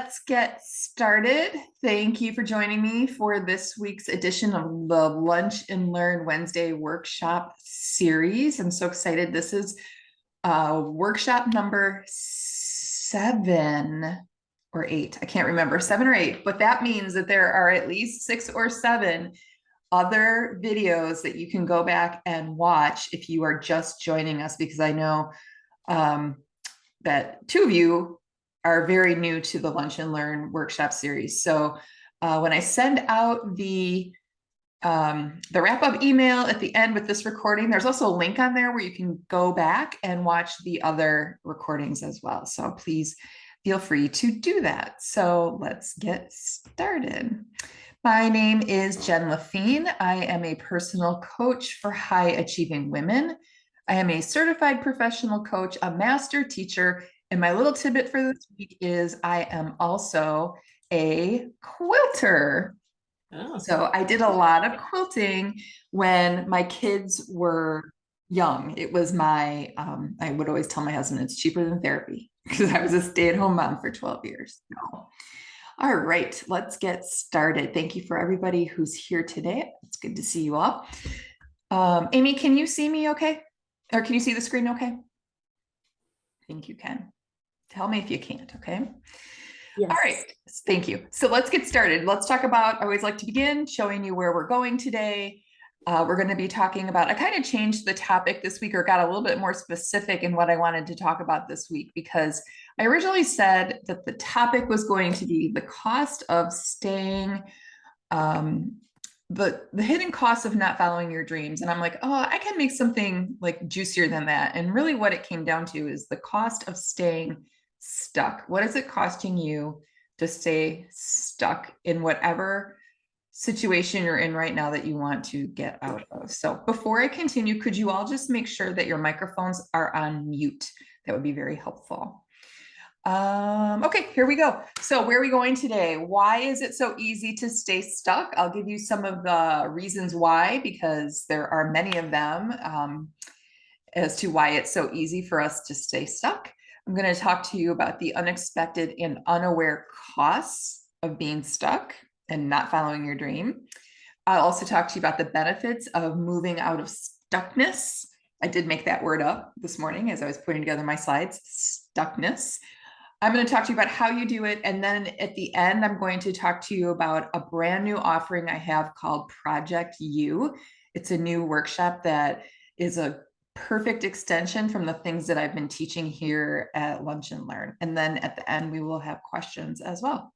let's get started. Thank you for joining me for this week's edition of the Lunch and Learn Wednesday workshop series. I'm so excited. This is workshop number 7 or 8. I can't remember, 7 or 8, but that means that there are at least 6 or 7 other videos that you can go back and watch if you are just joining us, because I know that 2 of you are very new to the Lunch and Learn workshop series. So when I send out the wrap-up email at the end with this recording, there's also a link on there where you can go back and watch the other recordings as well. So please feel free to do that. So let's get started. My name is Jen Laffin. I am a personal coach for high achieving women. I am a certified professional coach, a master teacher, and my little tidbit for this week is I am also a quilter. Oh. So I did a lot of quilting when my kids were young. It was my, I would always tell my husband it's cheaper than therapy because I was a stay-at-home mom for 12 years. So, all right, let's get started. Thank you for everybody who's here today. It's good to see you all. Amy, can you see me okay? Or can you see the screen okay? I think you can. Tell me if you can't, okay? Yes. All right, thank you. So let's get started. Let's talk about, I always like to begin showing you where we're going today. We're going to be talking about, I kind of changed the topic this week or got a little bit more specific in what I wanted to talk about this week, because I originally said that the topic was going to be the cost of staying, the hidden costs of not following your dreams. And I'm like, oh, I can make something like juicier than that. And really what it came down to is the cost of staying stuck. What is it costing you to stay stuck in whatever situation you're in right now that you want to get out of? So before I continue, could you all just make sure that your microphones are on mute? That would be very helpful. Okay, here we go. So where are we going today? Why is it so easy to stay stuck? I'll give you some of the reasons why, because there are many of them as to why it's so easy for us to stay stuck. I'm going to talk to you about the unexpected and unaware costs of being stuck and not following your dream. I'll also talk to you about the benefits of moving out of stuckness. I did make that word up this morning as I was putting together my slides, stuckness. I'm going to talk to you about how you do it. And then at the end, I'm going to talk to you about a brand new offering I have called Project You. It's a new workshop that is a perfect extension from the things that I've been teaching here at Lunch and Learn. And then at the end, we will have questions as well,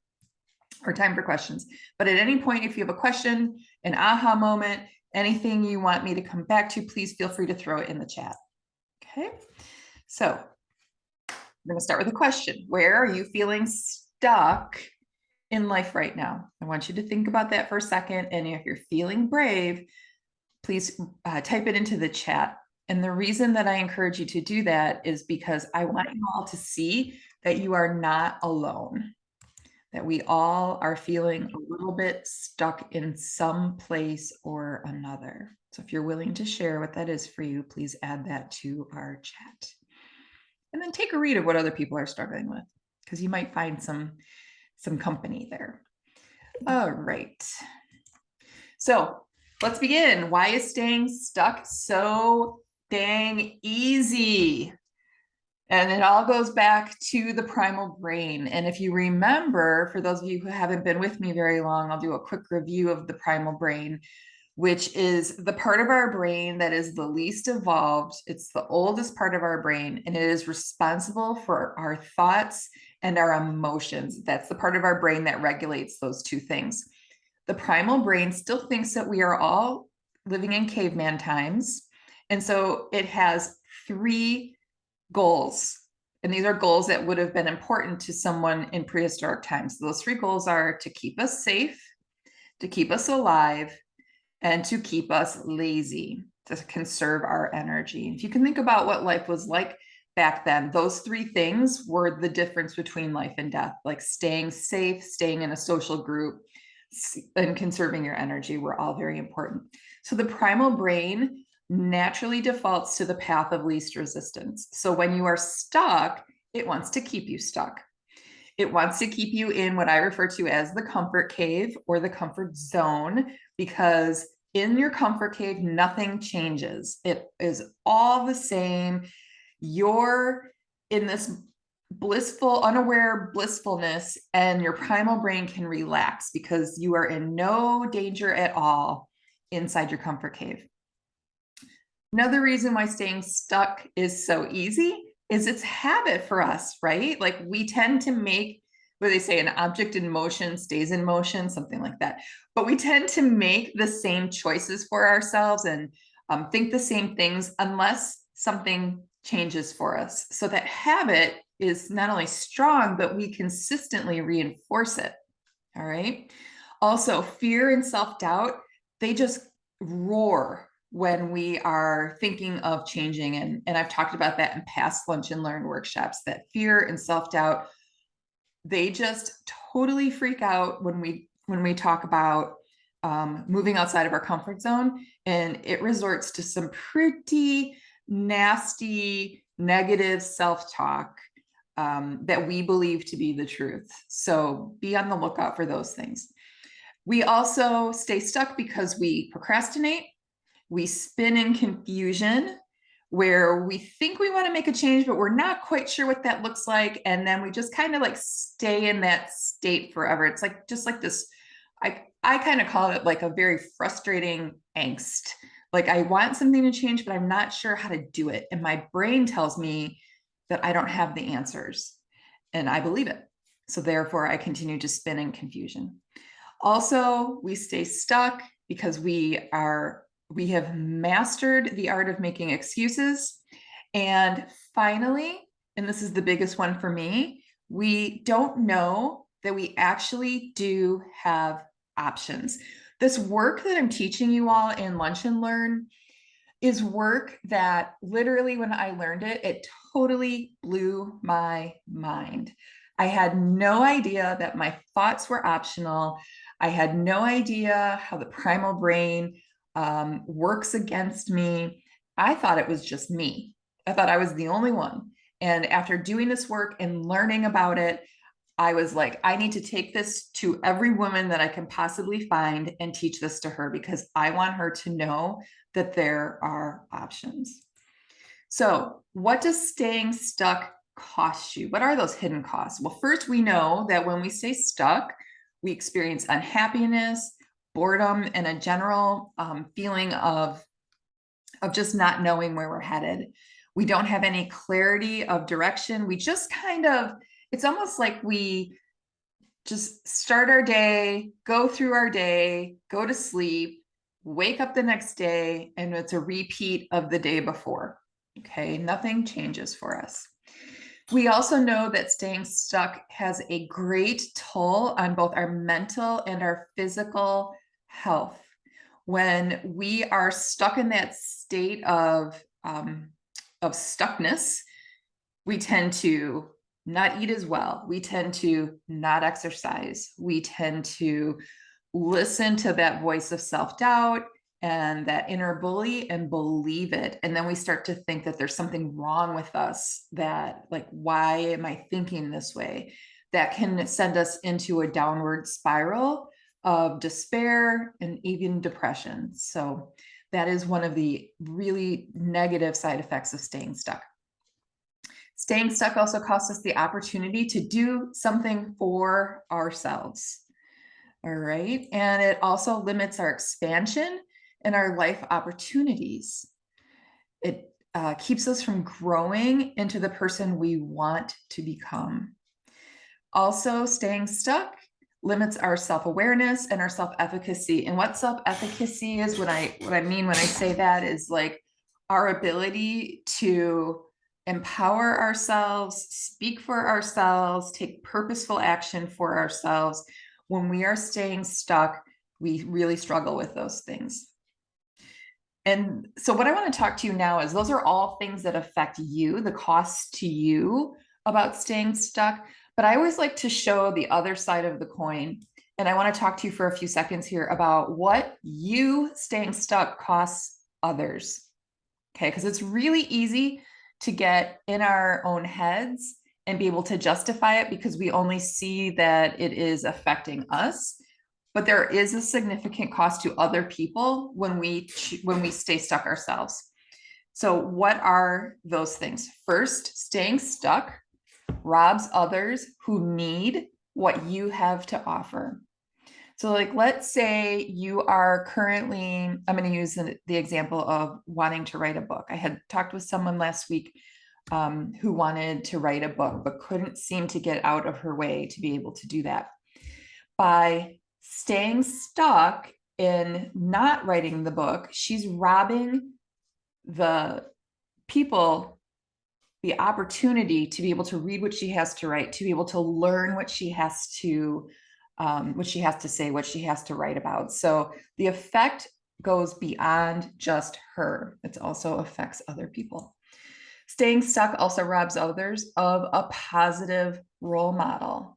or time for questions. But at any point, if you have a question, an aha moment, anything you want me to come back to, please feel free to throw it in the chat. Okay, so I'm going to start with a question. Where are you feeling stuck in life right now? I want you to think about that for a second. And if you're feeling brave, please type it into the chat. And the reason that I encourage you to do that is because I want you all to see that you are not alone, that we all are feeling a little bit stuck in some place or another. So if you're willing to share what that is for you, please add that to our chat. And then take a read of what other people are struggling with, because you might find some company there. All right. So let's begin. Why is staying stuck so dang easy? And it all goes back to the primal brain. And if you remember, for those of you who haven't been with me very long, I'll do a quick review of the primal brain, which is the part of our brain that is the least evolved. It's the oldest part of our brain, and it is responsible for our thoughts and our emotions. That's the part of our brain that regulates those two things. The primal brain still thinks that we are all living in caveman times. And so it has 3 goals. And these are goals that would have been important to someone in prehistoric times. So those 3 goals are to keep us safe, to keep us alive, and to keep us lazy, to conserve our energy. If you can think about what life was like back then, those 3 things were the difference between life and death, like staying safe, staying in a social group, and conserving your energy were all very important. So the primal brain naturally defaults to the path of least resistance. So when you are stuck, it wants to keep you stuck. It wants to keep you in what I refer to as the comfort cave or the comfort zone, because in your comfort cave, nothing changes. It is all the same. You're in this blissful, unaware blissfulness, and your primal brain can relax because you are in no danger at all inside your comfort cave. Another reason why staying stuck is so easy is it's habit for us, right? Like we tend to make, what they say, an object in motion stays in motion, something like that. But we tend to make the same choices for ourselves and think the same things unless something changes for us. So that habit is not only strong, but we consistently reinforce it. All right. Also, fear and self-doubt, they just roar when we are thinking of changing. And I've talked about that in past Lunch and Learn workshops, that fear and self-doubt, they just totally freak out when we talk about moving outside of our comfort zone. And it resorts to some pretty nasty, negative self-talk that we believe to be the truth. So be on the lookout for those things. We also stay stuck because we procrastinate. We spin in confusion where we think we want to make a change, but we're not quite sure what that looks like. And then we just kind of like stay in that state forever. It's like just like this, I kind of call it like a very frustrating angst. Like I want something to change, but I'm not sure how to do it. And my brain tells me that I don't have the answers. And I believe it. So therefore, I continue to spin in confusion. Also, we stay stuck because we have mastered the art of making excuses. And finally, and this is the biggest one for me, we don't know that we actually do have options. This work that I'm teaching you all in Lunch and Learn is work that literally, when I learned it, it totally blew my mind. I had no idea that my thoughts were optional. I had no idea how the primal brain works against me. I thought it was just me. I thought I was the only one. And after doing this work and learning about it, I was like, I need to take this to every woman that I can possibly find and teach this to her, because I want her to know that there are options. So what does staying stuck cost you? What are those hidden costs? Well, first, we know that when we stay stuck, we experience unhappiness, boredom, and a general feeling of just not knowing where we're headed. We don't have any clarity of direction. We just kind of, it's almost like we just start our day, go through our day, go to sleep, wake up the next day, and it's a repeat of the day before. Okay, nothing changes for us. We also know that staying stuck has a great toll on both our mental and our physical health. When we are stuck in that state of stuckness, we tend to not eat as well. We tend to not exercise. We tend to listen to that voice of self-doubt and that inner bully and believe it. And then we start to think that there's something wrong with us, that like, why am I thinking this way? That can send us into a downward spiral of despair and even depression. So that is one of the really negative side effects of staying stuck. Staying stuck also costs us the opportunity to do something for ourselves. All right. And it also limits our expansion and our life opportunities. It keeps us from growing into the person we want to become. Also, staying stuck limits our self-awareness and our self-efficacy. And what self-efficacy is, what I mean when I say that is like our ability to empower ourselves, speak for ourselves, take purposeful action for ourselves. When we are staying stuck, we really struggle with those things. And so what I want to talk to you now is those are all things that affect you, the costs to you about staying stuck. But I always like to show the other side of the coin. And I want to talk to you for a few seconds here about what you staying stuck costs others. Okay, because it's really easy to get in our own heads and be able to justify it because we only see that it is affecting us. But there is a significant cost to other people when we stay stuck ourselves. So what are those things? First, staying stuck robs others who need what you have to offer. So like, let's say you are currently, I'm going to use the example of wanting to write a book. I had talked with someone last week who wanted to write a book, but couldn't seem to get out of her way to be able to do that. By staying stuck in not writing the book, she's robbing the people the opportunity to be able to read what she has to write, to be able to learn what she has to say, what she has to write about. So the effect goes beyond just her. It also affects other people. Staying stuck also robs others of a positive role model.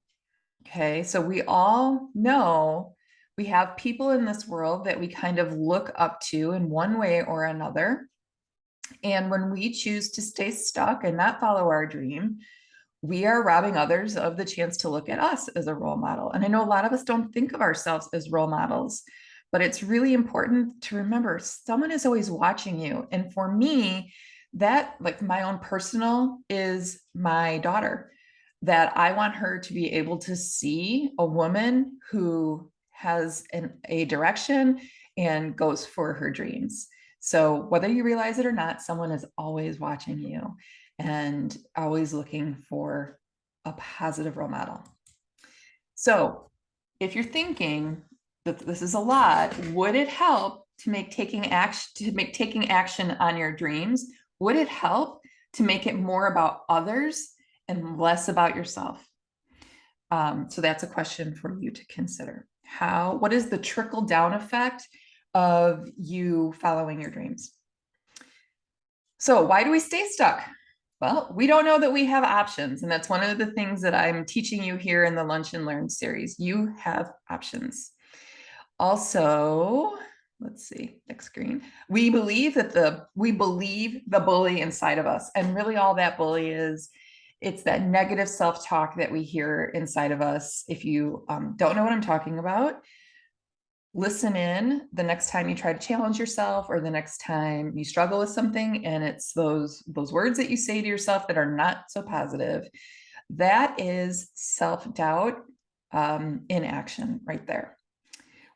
Okay, so we all know we have people in this world that we kind of look up to in one way or another. And when we choose to stay stuck and not follow our dream, we are robbing others of the chance to look at us as a role model. And I know a lot of us don't think of ourselves as role models, but it's really important to remember someone is always watching you. And for me, that, like, my own personal is my daughter, that I want her to be able to see a woman who has a direction and goes for her dreams. So whether you realize it or not, someone is always watching you and always looking for a positive role model. So if you're thinking that this is a lot, would it help to make taking action on your dreams? Would it help to make it more about others and less about yourself? So that's a question for you to consider. What is the trickle down effect of you following your dreams? So why do we stay stuck? Well, we don't know that we have options. And that's one of the things that I'm teaching you here in the Lunch and Learn series. You have options. Also, let's see, next screen. We believe the bully inside of us. And really all that bully is, it's that negative self-talk that we hear inside of us. If you don't know what I'm talking about, listen in the next time you try to challenge yourself or the next time you struggle with something and it's those words that you say to yourself that are not so positive. That is self-doubt in action right there.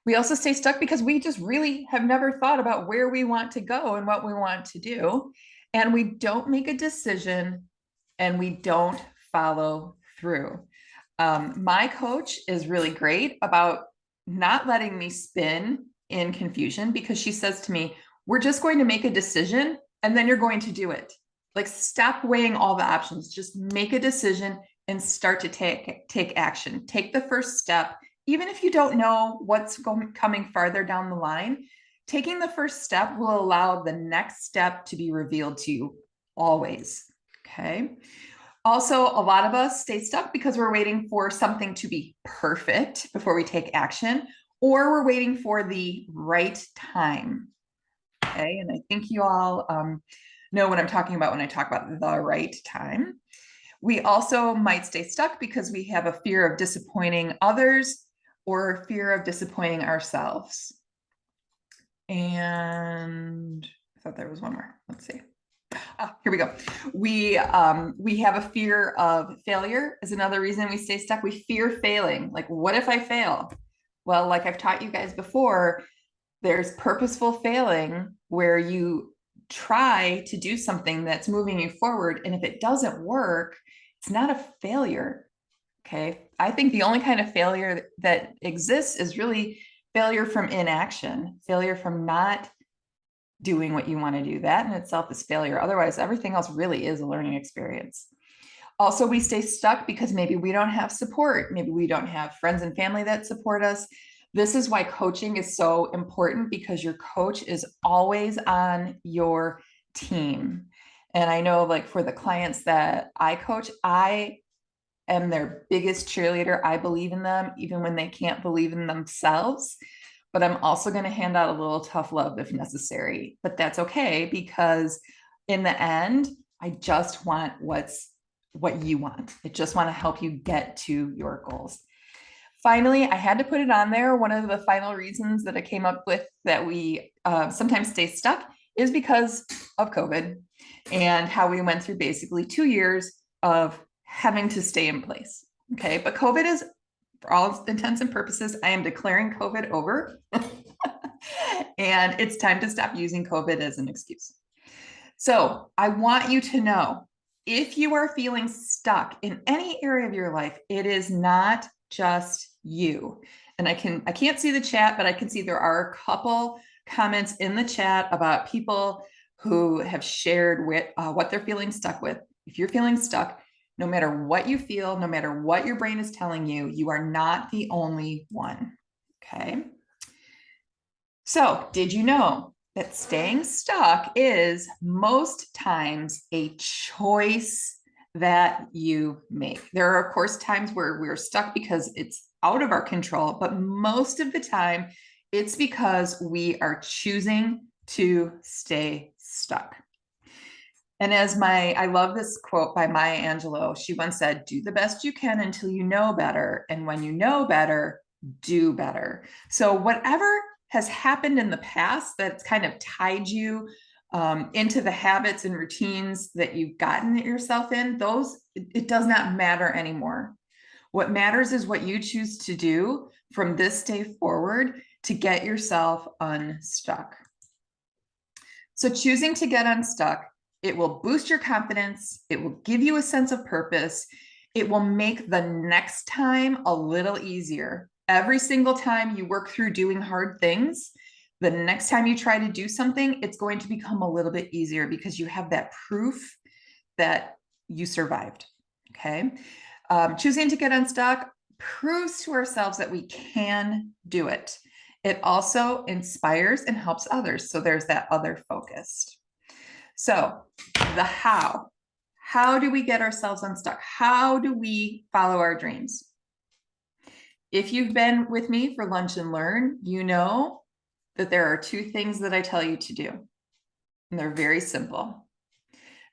We also stay stuck because we just really have never thought about where we want to go and what we want to do. And we don't make a decision and we don't follow through. My coach is really great about not letting me spin in confusion, because she says to me, we're just going to make a decision and then you're going to do it. Like, stop weighing all the options, just make a decision and start to take action. Take the first step. Even if you don't know what's coming farther down the line, taking the first step will allow the next step to be revealed to you always. Okay. Also, a lot of us stay stuck because we're waiting for something to be perfect before we take action, or we're waiting for the right time. Okay, and I think you all know what I'm talking about when I talk about the right time. We also might stay stuck because we have a fear of disappointing others or fear of disappointing ourselves. And I thought there was one more. Let's see. Here we go. We have a fear of failure is another reason we stay stuck. We fear failing. Like, what if I fail? Well, like I've taught you guys before, there's purposeful failing where you try to do something that's moving you forward. And if it doesn't work, it's not a failure. Okay. I think the only kind of failure that exists is really failure from inaction, failure from not doing what you want to do. That in itself is failure. Otherwise, everything else really is a learning experience. Also, we stay stuck because maybe we don't have support. Maybe we don't have friends and family that support us. This is why coaching is so important, because your coach is always on your team. And I know, like, for the clients that I coach, I am their biggest cheerleader. I believe in them, even when they can't believe in themselves. But I'm also going to hand out a little tough love if necessary. But that's okay, because in the end, I just want what's what you want. It just want to help you get to your goals. Finally, I had to put it on there. One of the final reasons that I came up with that we sometimes stay stuck is because of COVID and how we went through basically 2 years of having to stay in place. Okay, but COVID is, for all intents and purposes, I am declaring COVID over. And it's time to stop using COVID as an excuse. So I want you to know, if you are feeling stuck in any area of your life, it is not just you. And I can't see the chat, but I can see there are a couple comments in the chat about people who have shared what they're feeling stuck with. If you're feeling stuck, no matter what you feel, no matter what your brain is telling you, you are not the only one. Okay. So did you know that staying stuck is most times a choice that you make? There are, of course, times where we're stuck because it's out of our control, but most of the time it's because we are choosing to stay stuck. And I love this quote by Maya Angelou. She once said, "Do the best you can until you know better. And when you know better, do better." So whatever has happened in the past that's kind of tied you into the habits and routines that you've gotten yourself in, it does not matter anymore. What matters is what you choose to do from this day forward to get yourself unstuck. So choosing to get unstuck, it will boost your confidence. It will give you a sense of purpose. It will make the next time a little easier. Every single time you work through doing hard things, the next time you try to do something, it's going to become a little bit easier because you have that proof that you survived. Okay. Choosing to get unstuck proves to ourselves that we can do it. It also inspires and helps others. So there's that other focused. So the how. How do we get ourselves unstuck? How do we follow our dreams? If you've been with me for Lunch and Learn, you know that there are 2 things that I tell you to do. And they're very simple.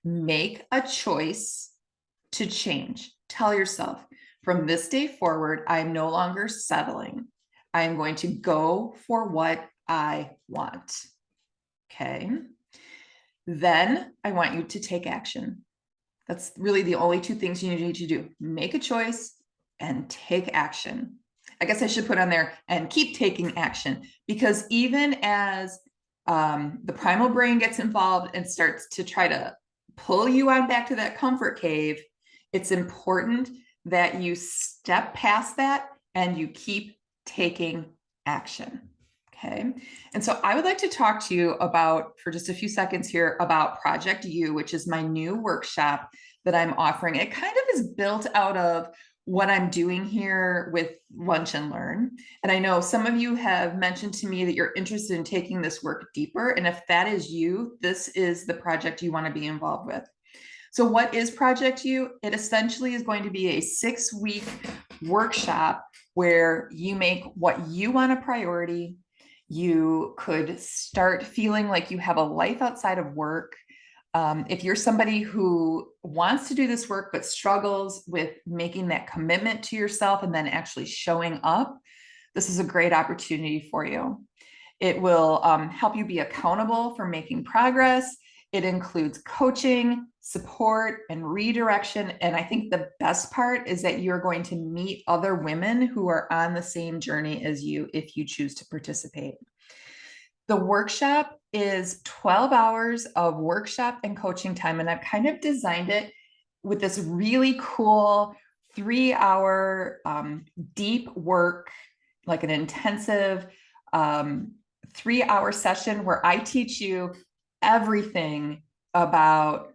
Make a choice to change. Tell yourself, from this day forward, I'm no longer settling. I am going to go for what I want. Okay. Then I want you to take action. That's really the only 2 things you need to do. Make a choice and take action. I guess I should put on there, and keep taking action, because even as the primal brain gets involved and starts to try to pull you on back to that comfort cave, it's important that you step past that and you keep taking action. Okay. And so I would like to talk to you about, for just a few seconds here, about Project You, which is my new workshop that I'm offering. It kind of is built out of what I'm doing here with Lunch and Learn. And I know some of you have mentioned to me that you're interested in taking this work deeper. And if that is you, this is the project you want to be involved with. So what is Project You? It essentially is going to be a 6-week workshop where you make what you want a priority. You could start feeling like you have a life outside of work. If you're somebody who wants to do this work but struggles with making that commitment to yourself and then actually showing up, this is a great opportunity for you. It will help you be accountable for making progress. It includes coaching, support, and redirection. And I think the best part is that you're going to meet other women who are on the same journey as you if you choose to participate. The workshop is 12 hours of workshop and coaching time, and I've kind of designed it with this really cool 3-hour deep work, like an intensive 3-hour session where I teach you everything about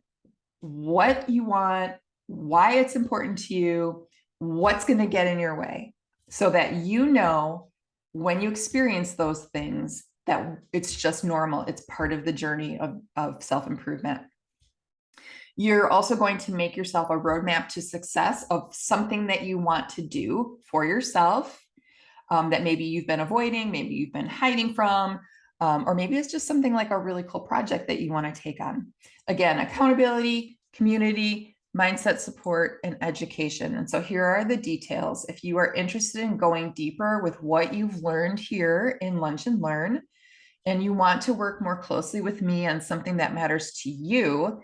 what you want, why it's important to you, what's going to get in your way, so that you know when you experience those things that it's just normal. It's part of the journey of self-improvement. You're also going to make yourself a roadmap to success of something that you want to do for yourself, that maybe you've been avoiding, maybe you've been hiding from, or maybe it's just something like a really cool project that you want to take on. Again, accountability, community, mindset support, and education. And so here are the details. If you are interested in going deeper with what you've learned here in Lunch and Learn, and you want to work more closely with me on something that matters to you,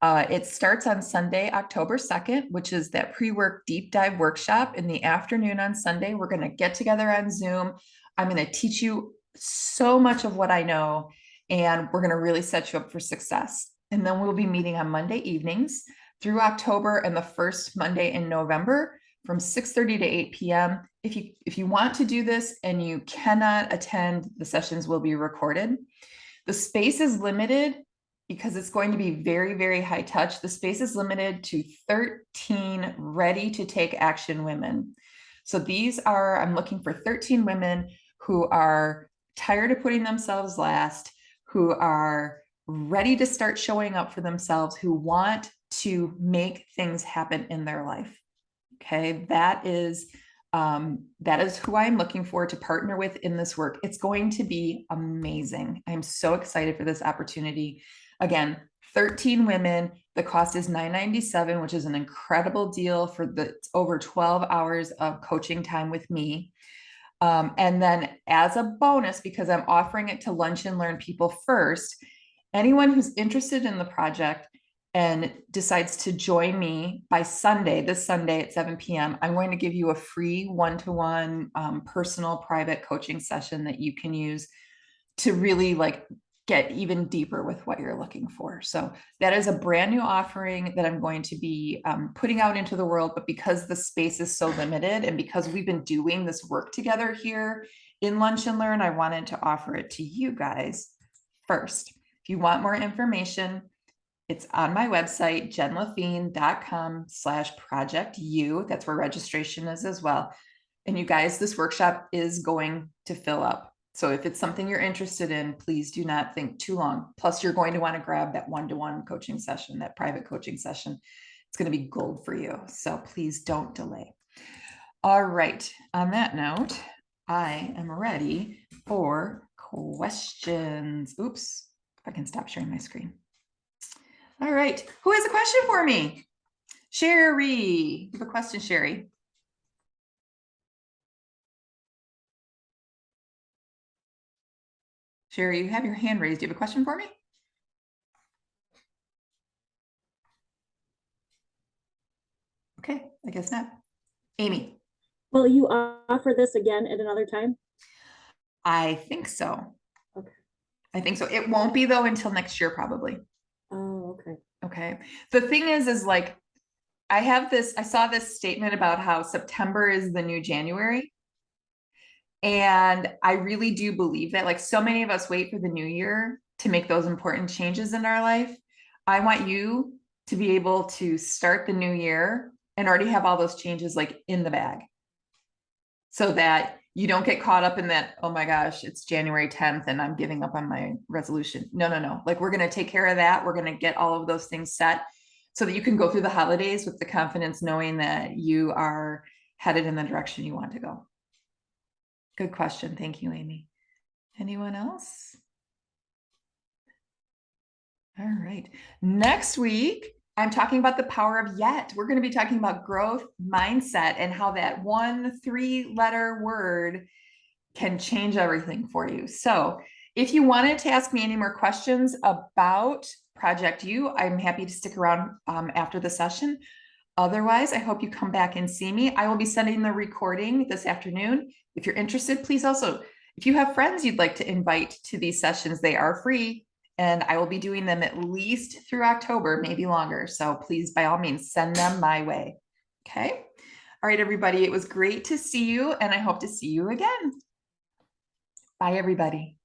it starts on Sunday, October 2nd, which is that pre-work deep dive workshop in the afternoon on Sunday. We're going to get together on Zoom. I'm going to teach you so much of what I know, and we're going to really set you up for success. And then we'll be meeting on Monday evenings through October and the first Monday in November from 6:30 to 8 p.m. If you want to do this and you cannot attend, the sessions will be recorded. The space is limited because it's going to be very, very high touch. The space is limited to 13 ready to take action women. So I'm looking for 13 women who are tired of putting themselves last, who are ready to start showing up for themselves, who want to make things happen in their life. Okay, that is who I'm looking for to partner with in this work. It's going to be amazing. I'm so excited for this opportunity. Again, 13 women. The cost is $997, which is an incredible deal for the over 12 hours of coaching time with me. And then as a bonus, because I'm offering it to Lunch and Learn people first, anyone who's interested in the project and decides to join me by this Sunday at 7 p.m., I'm going to give you a free one-to-one personal private coaching session that you can use to really get even deeper with what you're looking for. So that is a brand new offering that I'm going to be putting out into the world. But because the space is so limited and because we've been doing this work together here in Lunch and Learn, I wanted to offer it to you guys first. If you want more information, it's on my website, jenlaffin.com/projectu. That's where registration is as well. And you guys, this workshop is going to fill up. So if it's something you're interested in, please do not think too long. Plus, you're going to want to grab that one-to-one coaching session, that private coaching session. It's going to be gold for you. So please don't delay. All right. On that note, I am ready for questions. Oops, if I can stop sharing my screen. All right. Who has a question for me? Sherry. You have a question, Sherry? Sherry, you have your hand raised. Do you have a question for me? Okay, I guess not. Amy. Will you offer this again at another time? I think so. Okay. I think so. It won't be though until next year, probably. Oh, okay. Okay. The thing is I saw this statement about how September is the new January. And I really do believe that, like, so many of us wait for the new year to make those important changes in our life. I want you to be able to start the new year and already have all those changes in the bag, so that you don't get caught up in that, oh my gosh, it's January 10th and I'm giving up on my resolution. No. We're going to take care of that. We're going to get all of those things set so that you can go through the holidays with the confidence, knowing that you are headed in the direction you want to go. Good question. Thank you, Amy. Anyone else? All right. Next week, I'm talking about the power of yet. We're going to be talking about growth mindset and how that 1 3-letter word can change everything for you. So if you wanted to ask me any more questions about Project U, I'm happy to stick around after the session. Otherwise, I hope you come back and see me. I will be sending the recording this afternoon. If you're interested, please also, if you have friends you'd like to invite to these sessions, they are free. And I will be doing them at least through October, maybe longer. So please, by all means, send them my way. Okay. All right, everybody. It was great to see you, and I hope to see you again. Bye, everybody.